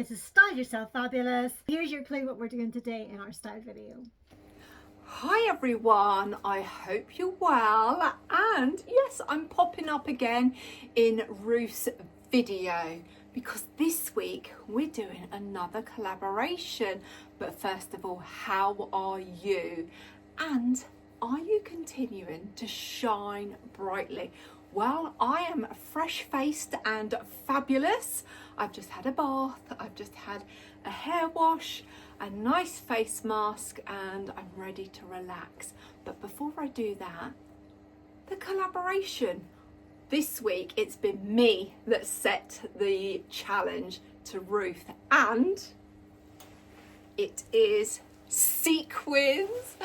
This is Style Yourself Fabulous. Here's your clue what we're doing today in our style video. Hi everyone, I hope you're well, and yes, I'm popping up again in Ruth's video because this week we're doing another collaboration. But first of all, how are you? And are you continuing to shine brightly? Well, I am fresh-faced and fabulous. I've just had a bath, I've just had a hair wash, a nice face mask, and I'm ready to relax. But before I do that, the collaboration. This week, it's been me that set the challenge to Ruth, and it is sequins.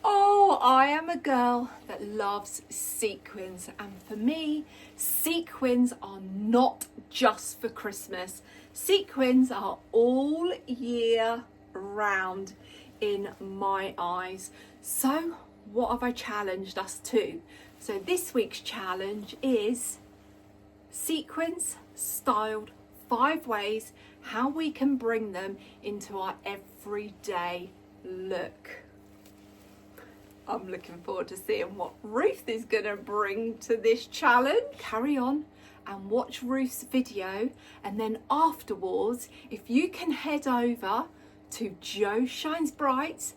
Oh, I am a girl that loves sequins, and for me, sequins are not just for Christmas. Sequins are all year round in my eyes. So what have I challenged us to? So this week's challenge is sequins styled 5 ways how we can bring them into our everyday look. I'm looking forward to seeing what Ruth is gonna bring to this challenge. Carry on and watch Ruth's video, and then afterwards, if you can head over to Jo Shines Bright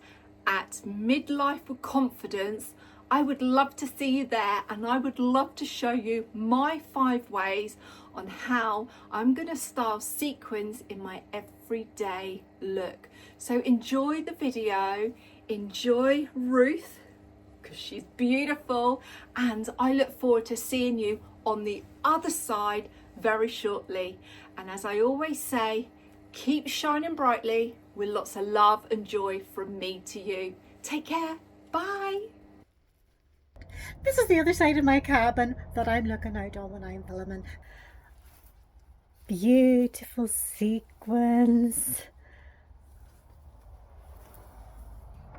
at Midlife with Confidence, I would love to see you there, and I would love to show you my 5 ways on how I'm going to style sequins in my everyday look. So enjoy the video, enjoy Ruth, because she's beautiful, and I look forward to seeing you on the other side very shortly. And as I always say, keep shining brightly with lots of love and joy from me to you. Take care. Bye. This is the other side of my cabin that I'm looking out on when I'm filming. Beautiful sequins.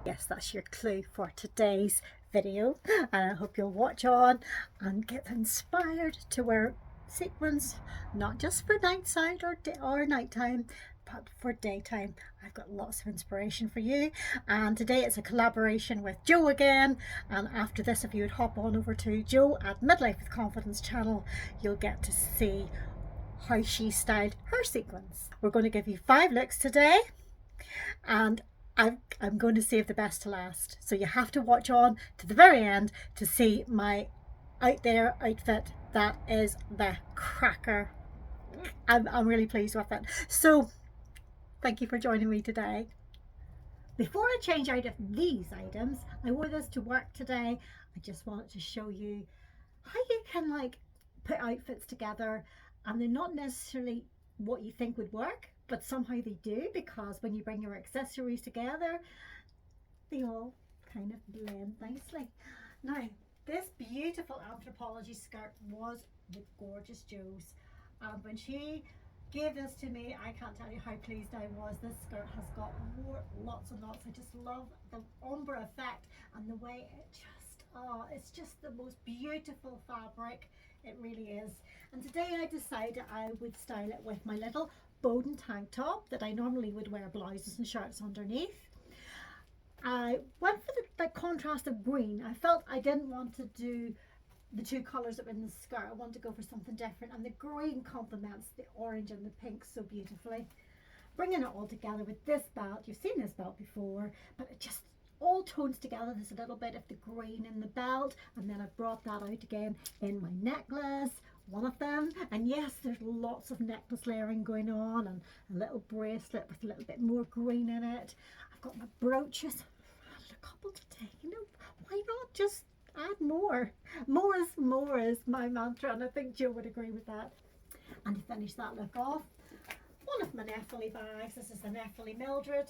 Yes, that's your clue for today's video, and I hope you'll watch on and get inspired to wear sequins, not just for night side or nighttime, but for daytime. I've got lots of inspiration for you, and today it's a collaboration with Jo again. And after this, if you would hop on over to Jo at Midlife with Confidence channel, you'll get to see how she styled her sequins. We're going to give you 5 looks today, and I'm going to save the best to last, so you have to watch on to the very end to see my out there outfit. That is the cracker. I'm really pleased with it. So thank you for joining me today. Before I change out of these items, I wore this to work today. I just wanted to show you how you can like put outfits together, and they're not necessarily what you think would work, but somehow they do, because when you bring your accessories together, they all kind of blend nicely. Now, this beautiful anthropology skirt was the gorgeous Jo's, and when she gave this to me, I can't tell you how pleased I was. This skirt has got lots and lots. I just love the ombre effect and the way it just, oh, it's just the most beautiful fabric. It really is. And today I decided I would style it with my little Bowden tank top that I normally would wear blouses and shirts underneath. I went for the contrast of green. I felt I didn't want to do the 2 colours that were in the skirt. I wanted to go for something different, and the green complements the orange and the pink so beautifully. Bringing it all together with this belt. You've seen this belt before, but it just all tones together. There's a little bit of the green in the belt, and then I've brought that out again in my necklace, one of them. And yes, there's lots of necklace layering going on, and a little bracelet with a little bit more green in it. I've got my brooches. I added a couple today, you know, why not just add more? More is my mantra, and I think Jo would agree with that. And to finish that look off, one of my Neffily bags. This is the Neffily Mildred,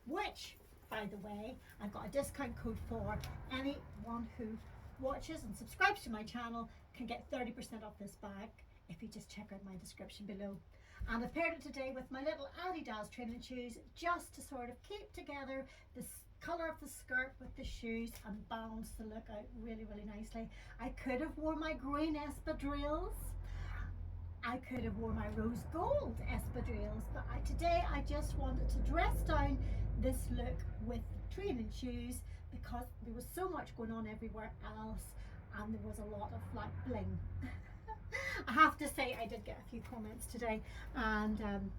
which, by the way, I've got a discount code for. Anyone who watches and subscribes to my channel can get 30% off this bag if you just check out my description below. And I've paired it today with my little Adidas training shoes, just to sort of keep together this colour of the skirt with the shoes and balance the look out really, really nicely. I could have worn my green espadrilles, I could have worn my rose gold espadrilles, but today I just wanted to dress down this look with training shoes because there was so much going on everywhere else and there was a lot of like bling. I have to say I did get a few comments today, and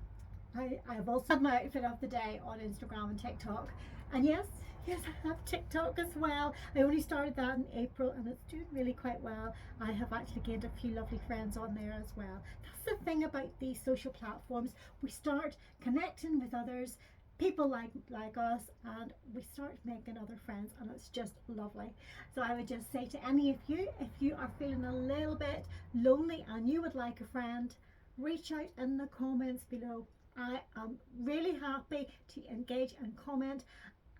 I've also had my outfit of the day on Instagram and TikTok, and yes, I have TikTok as well. I only started that in April and it's doing really quite well. I have actually gained a few lovely friends on there as well. That's the thing about these social platforms. We start connecting with others, people like us, and we start making other friends, and it's just lovely. So I would just say to any of you, if you are feeling a little bit lonely and you would like a friend, reach out in the comments below. I am really happy to engage and comment,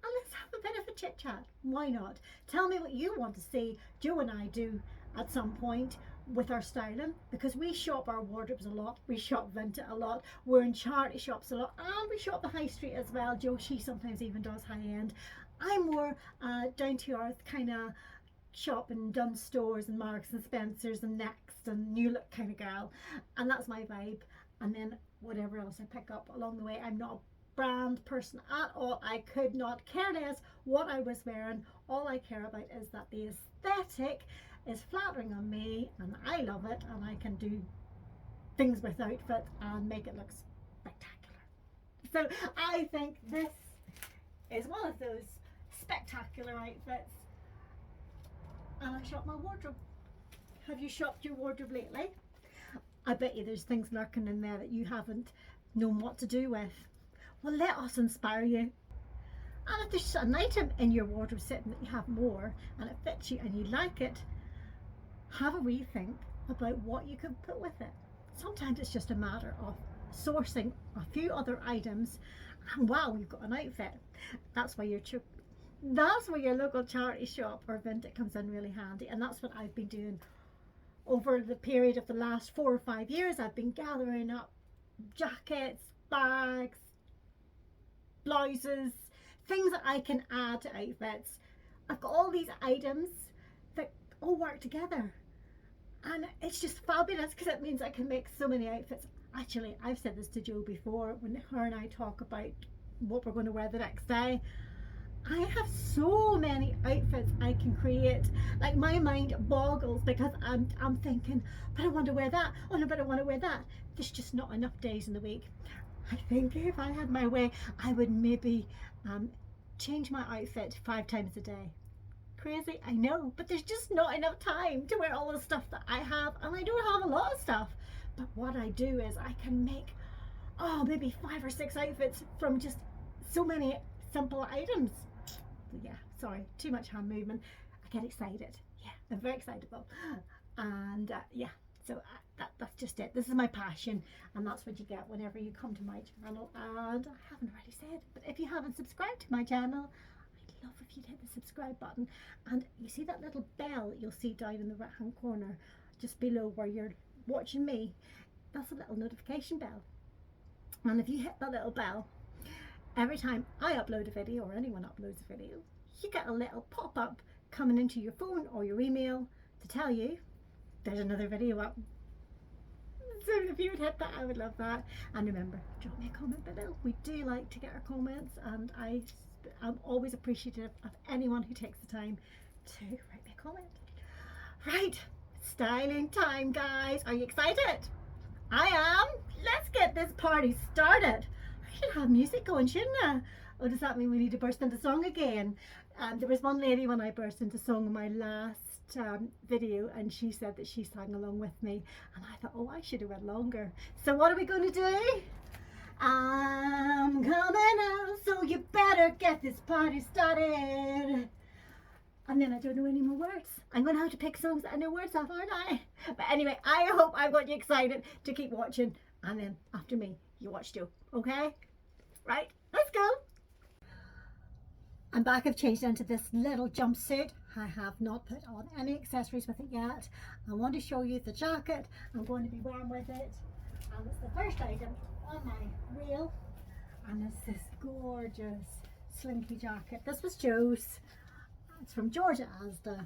and let's have a bit of a chit chat. Why not? Tell me what you want to see Jo and I do at some point with our styling, because we shop our wardrobes a lot, we shop vintage a lot, we're in charity shops a lot, and we shop the high street as well. Jo, she sometimes even does high end. I'm more down to earth kind of shop in Dunn stores and Marks and Spencer's and Next and New Look kind of girl, and that's my vibe. And then whatever else I pick up along the way, I'm not a brand person at all. I could not care less what I was wearing. All I care about is that the aesthetic is flattering on me and I love it, and I can do things with outfit and make it look spectacular. So I think this is one of those spectacular outfits, and I shop my wardrobe. Have you shopped your wardrobe lately? I bet you there's things lurking in there that you haven't known what to do with. Well, let us inspire you. And if there's an item in your wardrobe sitting that you have more and it fits you and you like it, have a rethink about what you can put with it. Sometimes it's just a matter of sourcing a few other items and wow, you've got an outfit. That's why your local charity shop or vintage comes in really handy, and that's what I've been doing over the period of the last 4 or 5 years. I've been gathering up jackets, bags, blouses, things that I can add to outfits. I've got all these items that all work together, and it's just fabulous because it means I can make so many outfits. Actually, I've said this to Jo before when her and I talk about what we're going to wear the next day. I have so many outfits I can create. Like, my mind boggles because I'm thinking, but I want to wear that. Oh no, but I want to wear that. There's just not enough days in the week. I think if I had my way, I would maybe change my outfit 5 times a day. Crazy, I know, but there's just not enough time to wear all the stuff that I have, and I don't have a lot of stuff. But what I do is I can make maybe 5 or 6 outfits from just so many simple items. Yeah, sorry, too much hand movement. I get excited. Yeah, I'm very excitable, and yeah, so that's just it. This is my passion, and that's what you get whenever you come to my channel. And I haven't already said, but if you haven't subscribed to my channel, I'd love if you'd hit the subscribe button, and you see that little bell that you'll see down in the right hand corner just below where you're watching me. That's a little notification bell, and if you hit that little bell, every time I upload a video or anyone uploads a video, you get a little pop-up coming into your phone or your email to tell you there's another video up. So if you would hit that, I would love that. And remember, drop me a comment below. We do like to get our comments, and I'm always appreciative of anyone who takes the time to write me a comment. Right, styling time, guys. Are you excited? I am. Let's get this party started. I should have music going, shouldn't I? Or does that mean we need to burst into song again? There was one lady when I burst into song in my last video, and she said that she sang along with me, and I thought, oh, I should have went longer. So what are we going to do? I'm coming out, so you better get this party started. And then I don't know any more words. I'm going to have to pick songs that I know words of, aren't I? But anyway, I hope I've got you excited to keep watching, and then after me, you watch too, okay? Right, let's go. I'm back. I've changed into this little jumpsuit. I have not put on any accessories with it yet. I want to show you the jacket I'm going to be wearing with it. And it's the first item on my reel. And it's this gorgeous slinky jacket. This was Jo's. It's from Georgia Asda.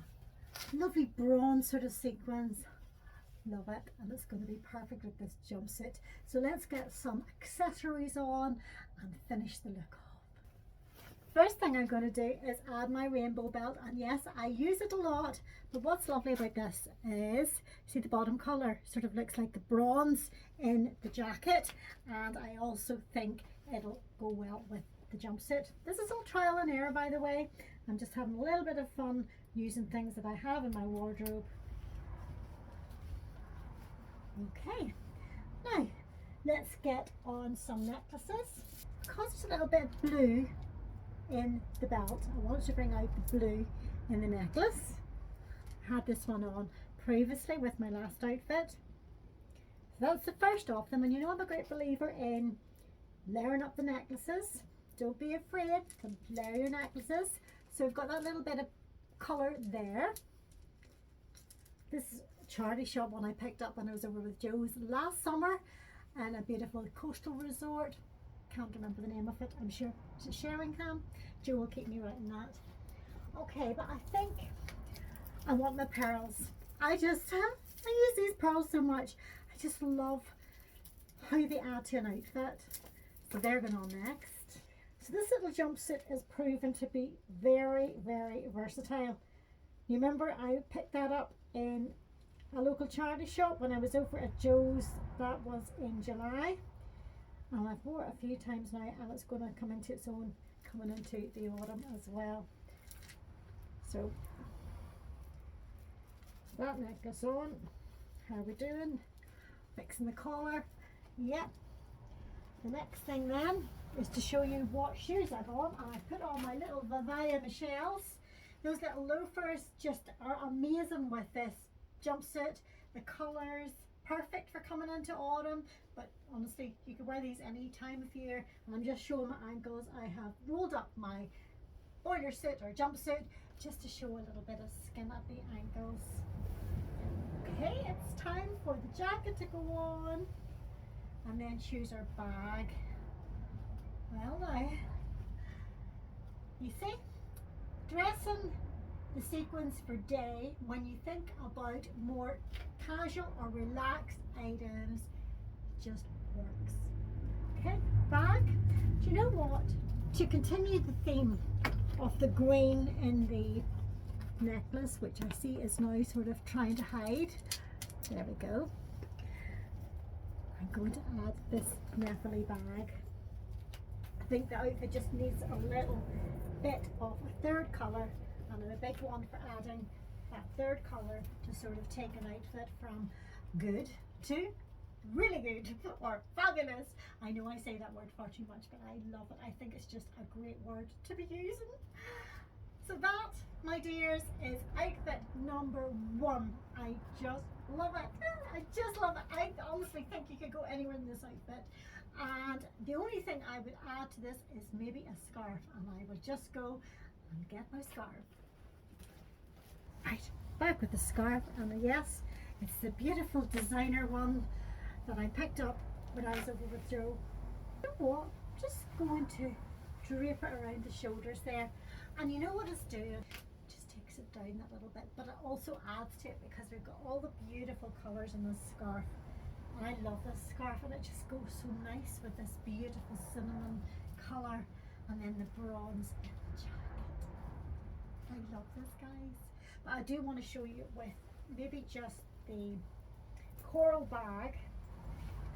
Lovely bronze sort of sequins. Love it, and it's going to be perfect with this jumpsuit. So let's get some accessories on and finish the look off. First thing I'm going to do is add my rainbow belt, and yes, I use it a lot, but what's lovely about this is, see the bottom colour sort of looks like the bronze in the jacket, and I also think it'll go well with the jumpsuit. This is all trial and error, by the way. I'm just having a little bit of fun using things that I have in my wardrobe. Okay, now let's get on some necklaces. Because there's a little bit of blue in the belt, I wanted to bring out the blue in the necklace. I had this one on previously with my last outfit. So that's the first of them, and you know I'm a great believer in layering up the necklaces. Don't be afraid to layer your necklaces. So we've got that little bit of colour there. This is a charity shop one I picked up when I was over with Jo's last summer in a beautiful coastal resort. Can't remember the name of it. I'm sure it's Sheringham. Jo will keep me right in that. Okay, but I think I want my pearls. I use these pearls so much. I just love how they add to an outfit. So they're going on next. So this little jumpsuit is proven to be very, very versatile. You remember I picked that up in a local charity shop when I was over at Jo's. That was in July. And I've wore it a few times now, and it's going to come into its own coming into the autumn as well. So that necklace on. How are we doing? Fixing the collar. Yep. The next thing then is to show you what shoes I've on, and I put on my little Vivaya Michelle's. Those little loafers just are amazing with this jumpsuit. The colours, perfect for coming into autumn, but honestly you can wear these any time of year. And I'm just showing my ankles. I have rolled up my boiler suit or jumpsuit just to show a little bit of skin at the ankles. Okay, it's time for the jacket to go on, and then choose our bag. Well now, you see, dressing the sequins for day when you think about more casual or relaxed items just works. Okay, bag. Do you know what? To continue the theme of the green in the necklace, which I see is now sort of trying to hide. There we go. I'm going to add this Nepali bag. I think the outfit just needs a little bit of a third colour, and I'm a big one for adding that third colour to sort of take an outfit from good to really good or fabulous. I know I say that word far too much, but I love it. I think it's just a great word to be using. So that, my dears, is outfit number 1. I just love it. I just love it. I honestly think you could go anywhere in this outfit. And the only thing I would add to this is maybe a scarf, and I would just go and get my scarf. Right, back with the scarf, and yes, it's the beautiful designer one that I picked up when I was over with Jo. You know what? Just going to drape it around the shoulders there, and you know what it's doing? Just takes it down that little bit, but it also adds to it because we've got all the beautiful colours in this scarf. I love this scarf, and it just goes so nice with this beautiful cinnamon colour, and then the bronze in the jacket. I love this, guys. But I do want to show you with maybe just the coral bag.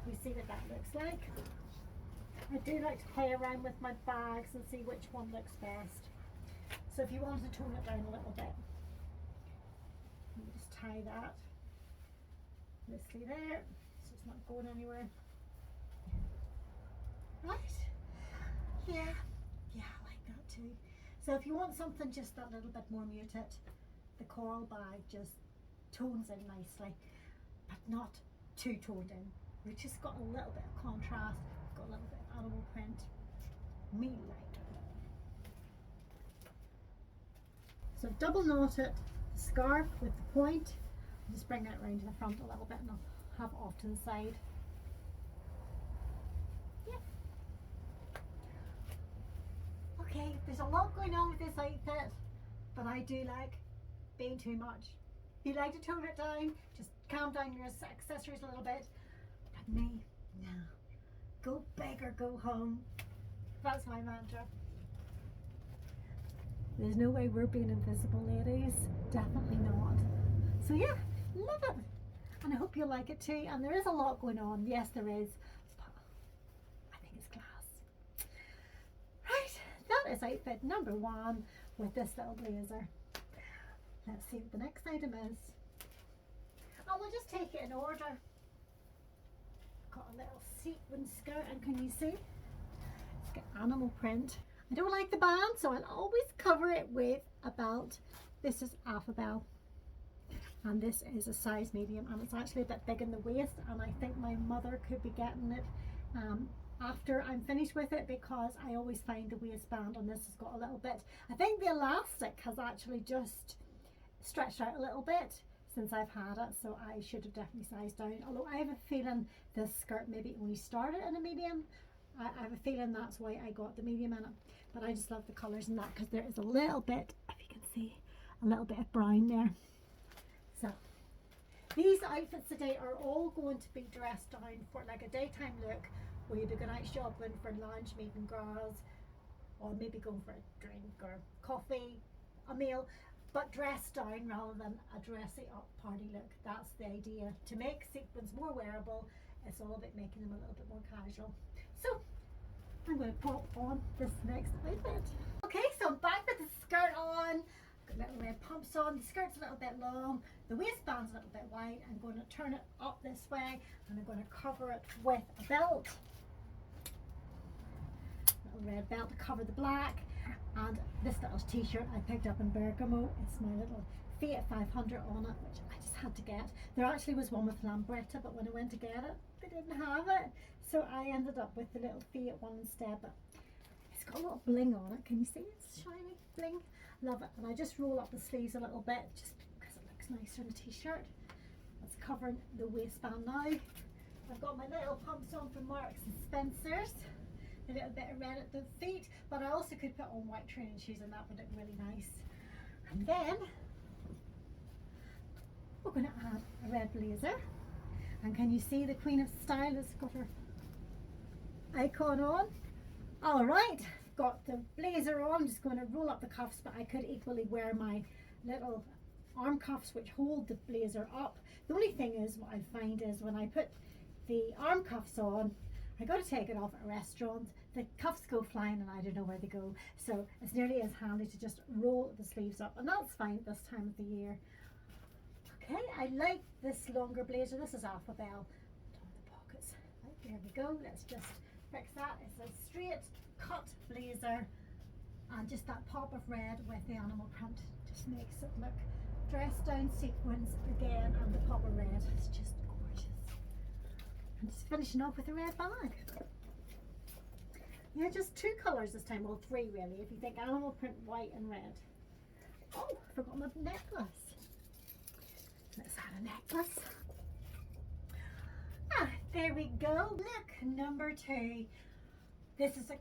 You see what that looks like. I do like to play around with my bags and see which one looks best. So if you wanted to tone it down a little bit, you just tie that loosely there. It's not going anywhere. Right? Yeah, I like that too. So if you want something just that little bit more muted, the coral bag just tones in nicely, but not too toned in. We've just got a little bit of contrast, got a little bit of animal print. Me like. So double knot it, scarf with the point. Just bring that round to the front a little bit, and I'll have off to the side. Yeah. Okay, there's a lot going on with this outfit, but I do like being too much. If you like to tone it down, just calm down your accessories a little bit. But me, no. Go big or go home. That's my mantra. There's no way we're being invisible, ladies. Definitely not. So yeah, love it. And I hope you like it too. And there is a lot going on. Yes, there is. But I think it's class. Right, that is outfit number 1 with this little blazer. Let's see what the next item is. And we'll just take it in order. Got a little sequin skirt, and can you see? It's got animal print. I don't like the band, so I'll always cover it with a belt. This is Alphabel, and this is a size medium, and it's actually a bit big in the waist, and I think my mother could be getting it after I'm finished with it, because I always find the waistband on this has got a little bit, I think the elastic has actually just stretched out a little bit since I've had it, so I should have definitely sized down. Although I have a feeling this skirt maybe only started in a medium. I have a feeling that's why I got the medium in it. But I just love the colours in that, because there is a little bit, if you can see, a little bit of brown there. So these outfits today are all going to be dressed down for like a daytime look, where you'll be going out shopping for lunch, meeting girls, or maybe going for a drink or coffee, a meal, but dressed down rather than a dressy up party look. That's the idea, to make sequins more wearable. It's all about making them a little bit more casual. So I'm going to pop on this next outfit. Okay, so I'm back with the skirt on. Got little red pumps on. The skirt's a little bit long. The waistband's a little bit wide. I'm going to turn it up this way, and I'm going to cover it with a belt. Little red belt to cover the black. And this little t-shirt I picked up in Bergamo. It's my little Fiat 500 on it, which I just had to get. There actually was one with Lambretta, but when I went to get it, they didn't have it. So I ended up with the little Fiat one instead, but it's got a lot of bling on it. Can you see? It's shiny bling. Love it. And I just roll up the sleeves a little bit just because it looks nicer in a t-shirt. That's covering the waistband now. I've got my little pumps on from Marks and Spencer's. A little bit of red at the feet, but I also could put on white training shoes, and that would look really nice. And then we're going to add a red blazer. And can you see the Queen of Style has got her icon on? All right, got the blazer on. I'm just going to roll up the cuffs, but I could equally wear my little arm cuffs which hold the blazer up. The only thing is, what I find is when I put the arm cuffs on, I got to take it off at a restaurant. The cuffs go flying and I don't know where they go. So it's nearly as handy to just roll the sleeves up, and that's fine this time of the year. Okay, I like this longer blazer. This is Alphabel. Down the pockets. Right, there we go. Let's just fix that. It's a straight cut blazer, and just that pop of red with the animal print just makes it look dressed down sequins again, and the pop of red is just gorgeous. I'm just finishing off with a red bag. Yeah, just 2 colours this time, well 3 really, if you think animal print, white and red. Oh, I forgot my necklace. Let's add a necklace. Ah, there we go. Look, number 2. This is a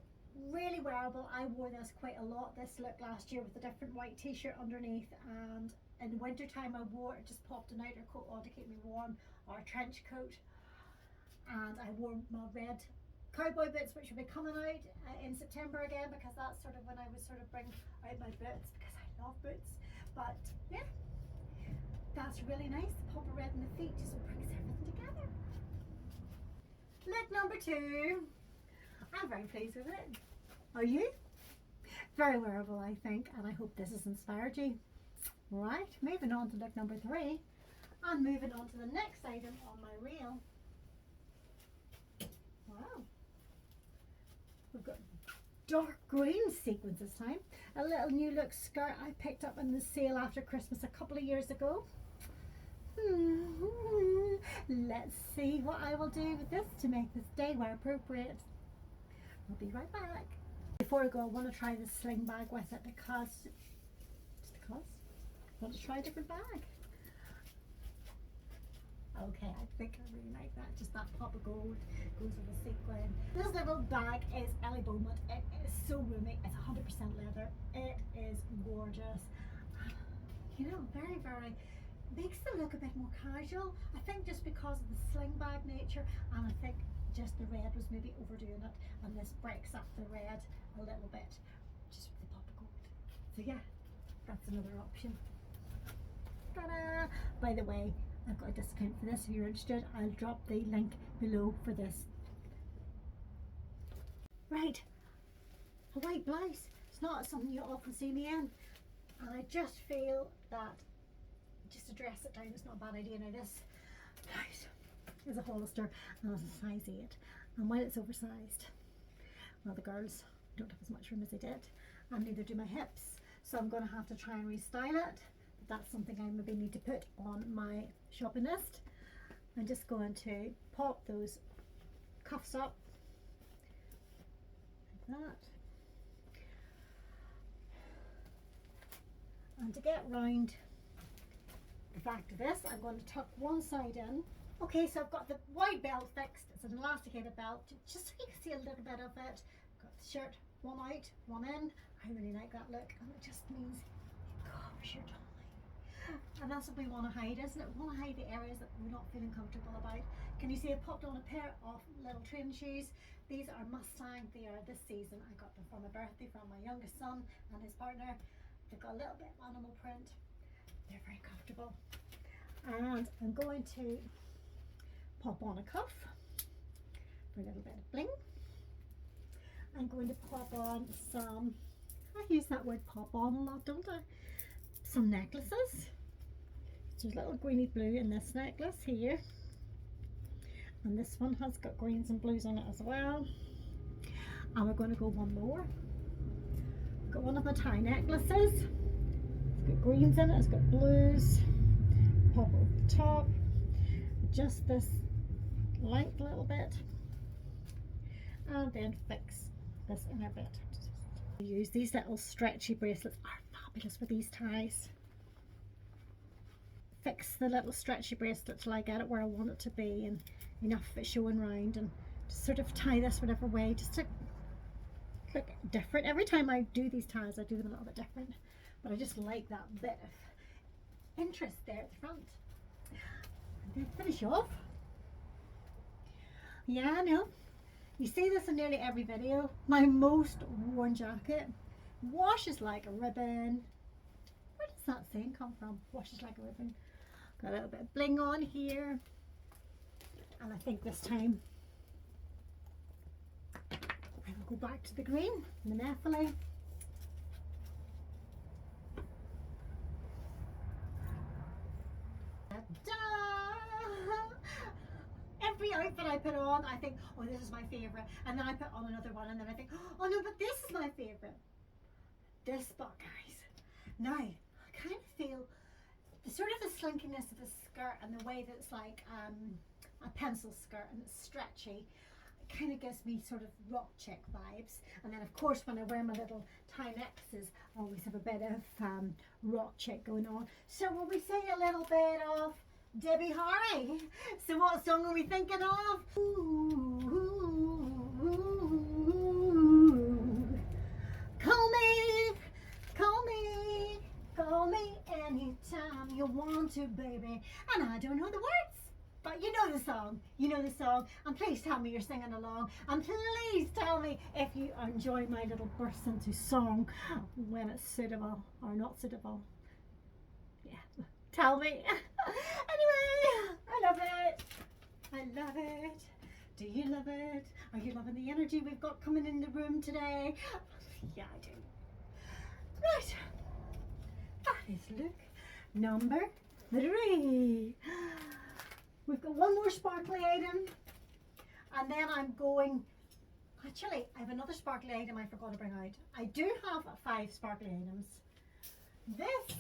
really wearable. I wore this quite a lot, this look, last year with a different white t-shirt underneath, and in winter time I wore it, just popped an outer coat on to keep me warm, or a trench coat. And I wore my red cowboy boots, which will be coming out in September again, because that's sort of when I would sort of bring out my boots, because I love boots. But yeah, that's really nice. The pop of red in the feet just brings everything together. Look, number 2. I'm very pleased with it. Are you? Very wearable, I think, and I hope this has inspired you. Right, moving on to look number 3, and moving on to the next item on my reel. Wow, we've got dark green sequins this time. A little new look skirt I picked up in the sale after Christmas a couple of years ago. Let's see what I will do with this to make this day wear appropriate. I'll be right back. Before I go, I want to try this sling bag with it because I want to try a different bag. Okay, I think I really like that. Just that pop of gold goes with the sequin. This little bag is Ellie Beaumont. It is so roomy. It's 100% leather. It is gorgeous. You know, very, very makes them look a bit more casual. I think just because of the sling bag nature, and I think just the red was maybe overdoing it, and this breaks up the red a little bit just with the pop of gold. So yeah, that's another option. Ta-da! By the way, I've got a discount for this if you're interested. I'll drop the link below for this. Right, a white blouse. It's not something you often see me in, and I just feel that just to dress it down is not a bad idea. Now this blouse is a Hollister and it's a size 8, and while it's oversized, well, the girls don't have as much room as they did, and neither do my hips, so I'm going to have to try and restyle it. But that's something I maybe need to put on my shopping list. I'm just going to pop those cuffs up like that, and to get round the back of this, I'm going to tuck one side in. Okay, so I've got the white belt fixed. It's an elasticated belt, just so you can see a little bit of it. Got the shirt, one out, one in. I really like that look, and it just means it covers your tummy. And that's what we want to hide, isn't it? We want to hide the areas that we're not feeling comfortable about. Can you see I popped on a pair of little training shoes? These are Mustang. They are this season. I got them for my birthday from my youngest son and his partner. They've got a little bit of animal print. They're very comfortable. And I'm going to pop on a cuff for a little bit of bling. I'm going to pop on some, I use that word pop on a lot, don't I? Some necklaces. So there's a little greeny blue in this necklace here. And this one has got greens and blues on it as well. And we're going to go one more. I've got one of my tie necklaces. It's got greens in it, it's got blues. Pop over the top. Adjust this length a little bit. And then fix this inner bit. Use these little stretchy bracelets, are fabulous for these ties. Fix the little stretchy bracelet till I get it where I want it to be, and enough of it showing round, and just sort of tie this whatever way, just to look different. Every time I do these ties, I do them a little bit different, but I just like that bit of interest there at the front. And then finish off. Yeah, I know. You see this in nearly every video. My most worn jacket washes like a ribbon. Where does that saying come from? Washes like a ribbon. Got a little bit of bling on here. And I think this time I will go back to the green, the nephrite. Every outfit I put on, I think, oh, this is my favourite. And then I put on another one, and then I think, oh no, but this is my favourite. This spot, guys. Now, I kind of feel the sort of the slinkiness of the skirt, and the way that it's like a pencil skirt and it's stretchy. It kind of gives me sort of rock chick vibes. And then of course when I wear my little tie necklaces, I always have a bit of rock chick going on. So will we sing a little bit of Debbie Harry? So what song are we thinking of? Ooh, ooh, ooh. Call me, call me, call me anytime you want to, baby. And I don't know the words, but you know the song. You know the song. And please tell me you're singing along. And please tell me if you enjoy my little burst into song when it's suitable or not suitable. Yeah, tell me. Anyway, I love it. I love it. Do you love it? Are you loving the energy we've got coming in the room today? Yeah, I do. Right. That is look number 3. We've got one more sparkly item, and then I'm going, actually I have another sparkly item I forgot to bring out. I do have 5 sparkly items. This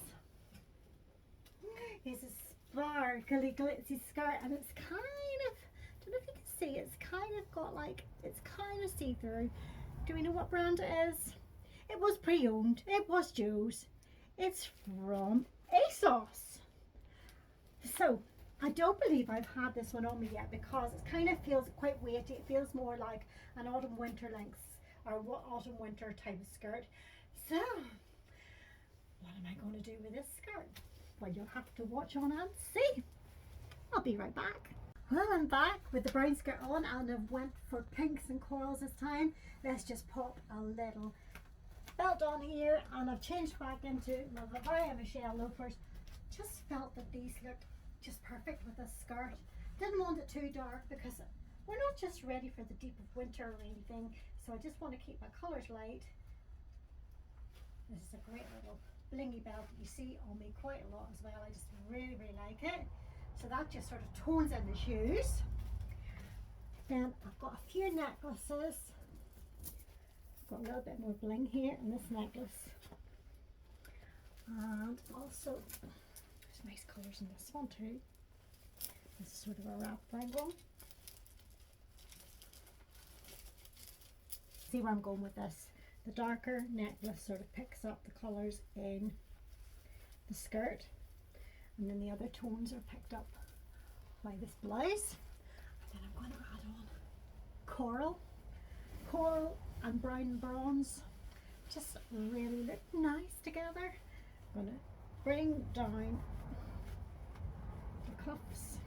is a sparkly glitzy skirt, and it's kind of, I don't know if you can see, it's kind of got like, it's kind of see-through. Do we know what brand it is? It was pre-owned. It was Joe's. It's from ASOS. So I don't believe I've had this one on me yet, because it kind of feels quite weighty. It feels more like an autumn winter length, or what autumn winter type of skirt. So what am I going to do with this skirt? Well, you'll have to watch on and see. I'll be right back. Well, I'm back with the brown skirt on, and I've went for pinks and corals this time. Let's just pop a little belt on here, and I've changed back into my Bavaria Michelle loafers. Just felt that these looked just perfect with this skirt. Didn't want it too dark because we're not just ready for the deep of winter or anything, so I just want to keep my colours light. This is a great little blingy belt that you see on me quite a lot as well. I just really like it. So that just sort of tones in the shoes. Then I've got a few necklaces. I've got a little bit more bling here in this necklace. And also, there's nice colours in this one too. This is sort of a wrap round one. See where I'm going with this. The darker necklace sort of picks up the colours in the skirt, and then the other tones are picked up by this blouse. And then I'm going to add on coral and brown and bronze. Just really look nice together. I'm going to bring down the cuffs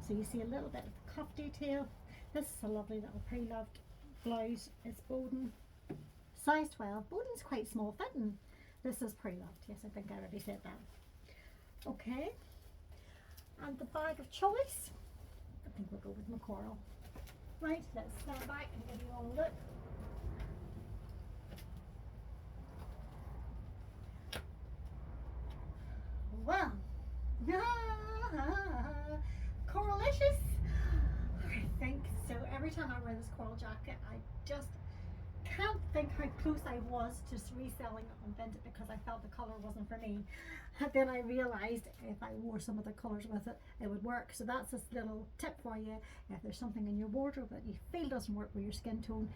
so you see a little bit of the cuff detail. This is a lovely little pre-loved blouse. It's Bowden, size 12. Bowden's quite small fitting. This is pre-loved. Yes, I think I already said that. Okay, and the bag of choice, I think we'll go with my coral. Right, let's stand back and give you all a look. Well, coralicious, I think so. Every time I wear this coral jacket, I just can't think how close I was to reselling it on Vinted because I felt the colour wasn't for me. And then I realised if I wore some of the colours with it, it would work. So that's this little tip for you. If there's something in your wardrobe that you feel doesn't work with your skin tone,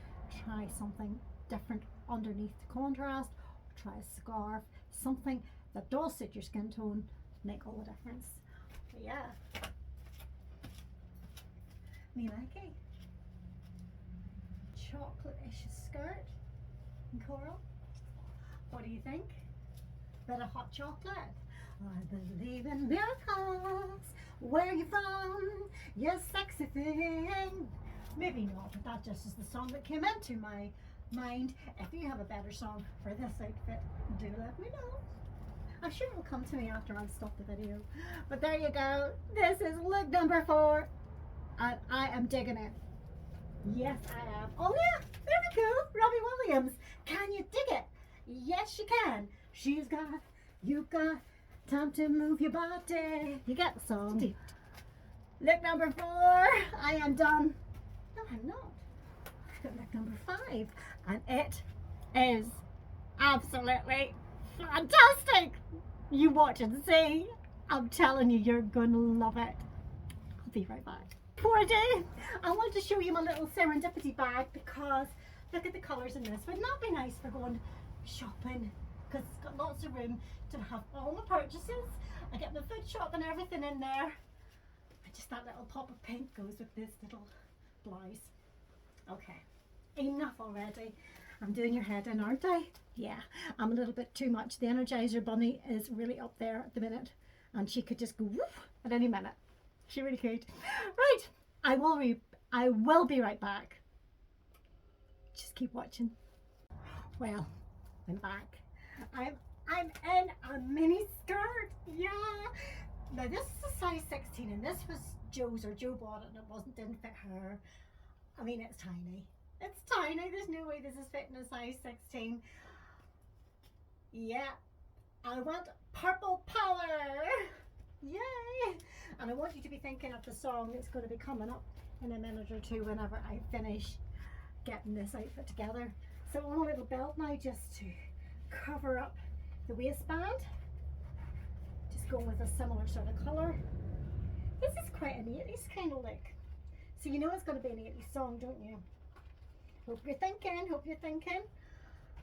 try something different underneath the contrast. Or try a scarf, something that does suit your skin tone, make all the difference. But yeah, me like it. Chocolate-ish skirt and coral. What do you think? Bit of hot chocolate. I believe in miracles. Where are you from? You sexy thing. Maybe not, but that just is the song that came into my mind. If you have a better song for this outfit, do let me know. I'm sure it'll come to me after I stop the video. But there you go. This is look number 4, and I am digging it. Yes, I am. Oh yeah, there we go. Robbie Williams. Can you dig it? Yes, you can. She's got, you got time to move your body. You get the song. Look number 4. I am done. No, I'm not. I've got look number 5, and it is absolutely fantastic. You watch and see. I'm telling you, you're gonna love it. I'll be right back. Before I do, I want to show you my little serendipity bag because look at the colours in this. Wouldn't that be nice for going shopping? Because it's got lots of room to have all my purchases. I get my food shop and everything in there. And just that little pop of pink goes with this little blouse. Okay, enough already. I'm doing your head in, aren't I? Yeah, I'm a little bit too much. The Energizer Bunny is really up there at the minute, and she could just go woof at any minute. She really could. Right, I will be right back. Just keep watching. Well, I'm back. I'm in a mini skirt. Yeah. Now this is a size 16, and this was Joe's, or Joe bought it and it didn't fit her. I mean, it's tiny. It's tiny. There's no way this is fitting a size 16. Yeah. I want purple power. Yay! And I want you to be thinking of the song that's going to be coming up in a minute or two whenever I finish getting this outfit together. So I want a little belt now just to cover up the waistband. Just going with a similar sort of colour. This is quite an 80s kind of look. So you know it's going to be an 80s song, don't you? Hope you're thinking.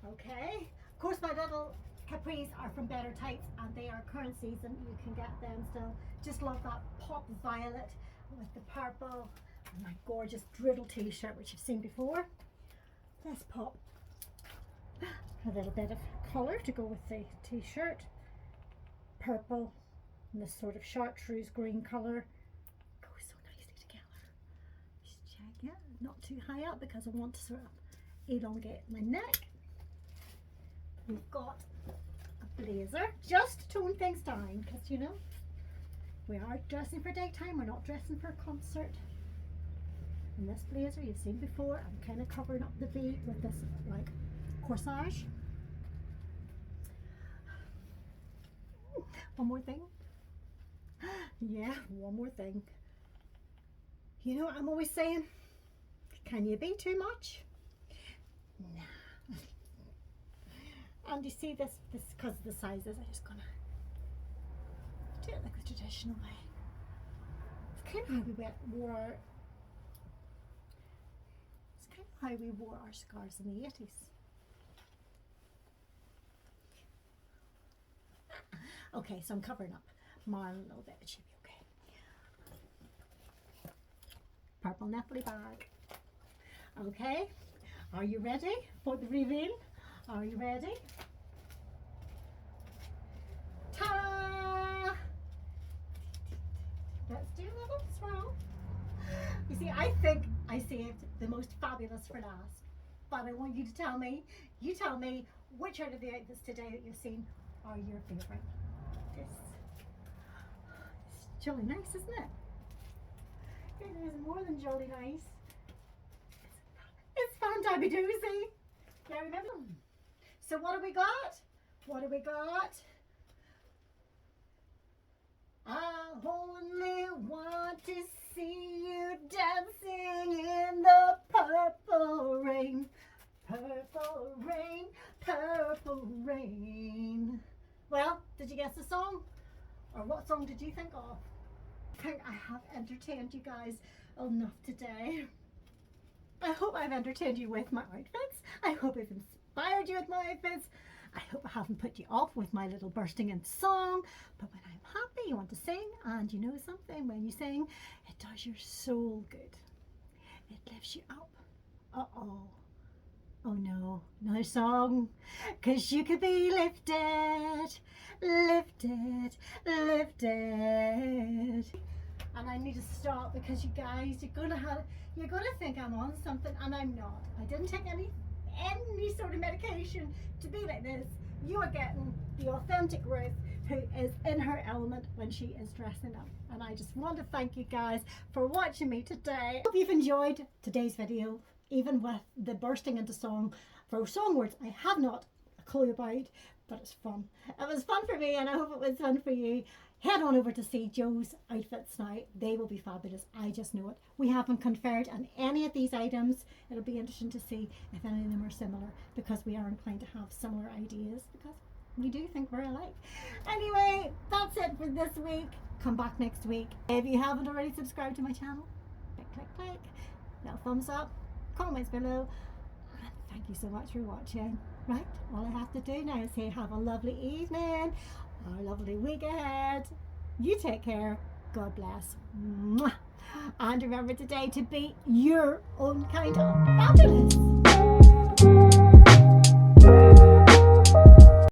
Okay. Of course, my little capris are from Better Tights, and they are current season. You can get them still. Just love that pop violet with the purple and my gorgeous driddle t-shirt, which you've seen before. Let's pop a little bit of colour to go with the t-shirt. Purple in this sort of chartreuse green colour. Goes so nicely together. Just check it, not too high up because I want to sort of elongate my neck. We've got a blazer just to tone things down because, you know, we are dressing for daytime, we're not dressing for a concert. And this blazer you've seen before, I'm kind of covering up the V with this like corsage. One more thing. Yeah, one more thing. You know what I'm always saying? Can you be too much? Nah. And you see this because of the sizes, I'm just gonna do it like the traditional way. It's kind of how we wore our, it's kind of how we wore our scarves in the 80s. Okay, so I'm covering up mine a little bit, it should be okay. Purple nappy bag. Okay, are you ready for the reveal? Are you ready? Ta-da! Let's do a little swirl. You see, I think I saved the most fabulous for last, but I want you to tell me, which out of the outfits today that you've seen are your favourite. It's jolly nice, isn't it? It is more than jolly nice. It's fantabby-doozy. Yeah, remember? So what do we got? What do we got? I only want to see you dancing in the purple rain. Purple rain, purple rain. Well, did you guess the song? Or what song did you think of? I think I have entertained you guys enough today. I hope I've entertained you with my outfits. I hope I've inspired you with my outfits. I hope I haven't put you off with my little bursting into song. But when I'm happy, you want to sing. And you know something, when you sing, it does your soul good. It lifts you up. Uh-oh. Oh no, another song. 'Cause you could be lifted, lifted, lifted. And I need to stop because you guys, you're gonna think I'm on something, and I'm not. I didn't take any sort of medication to be like this. You are getting the authentic Ruth, who is in her element when she is dressing up. And I just want to thank you guys for watching me today. I hope you've enjoyed today's video, even with the bursting into song for song words I have not a clue about, but it's fun. It was fun for me, and I hope it was fun for you. Head on over to see Jo's outfits now. They will be fabulous. I just know it. We haven't conferred on any of these items. It'll be interesting to see if any of them are similar, because we are inclined to have similar ideas, because we do think we're alike. Anyway, that's it for this week. Come back next week. If you haven't already subscribed to my channel, click, click, click. Little thumbs up, comments below. And thank you so much for watching. Right, all I have to do now is say have a lovely evening, or a lovely week ahead. You take care. God bless. Mwah. And remember today to be your own kind of fabulous.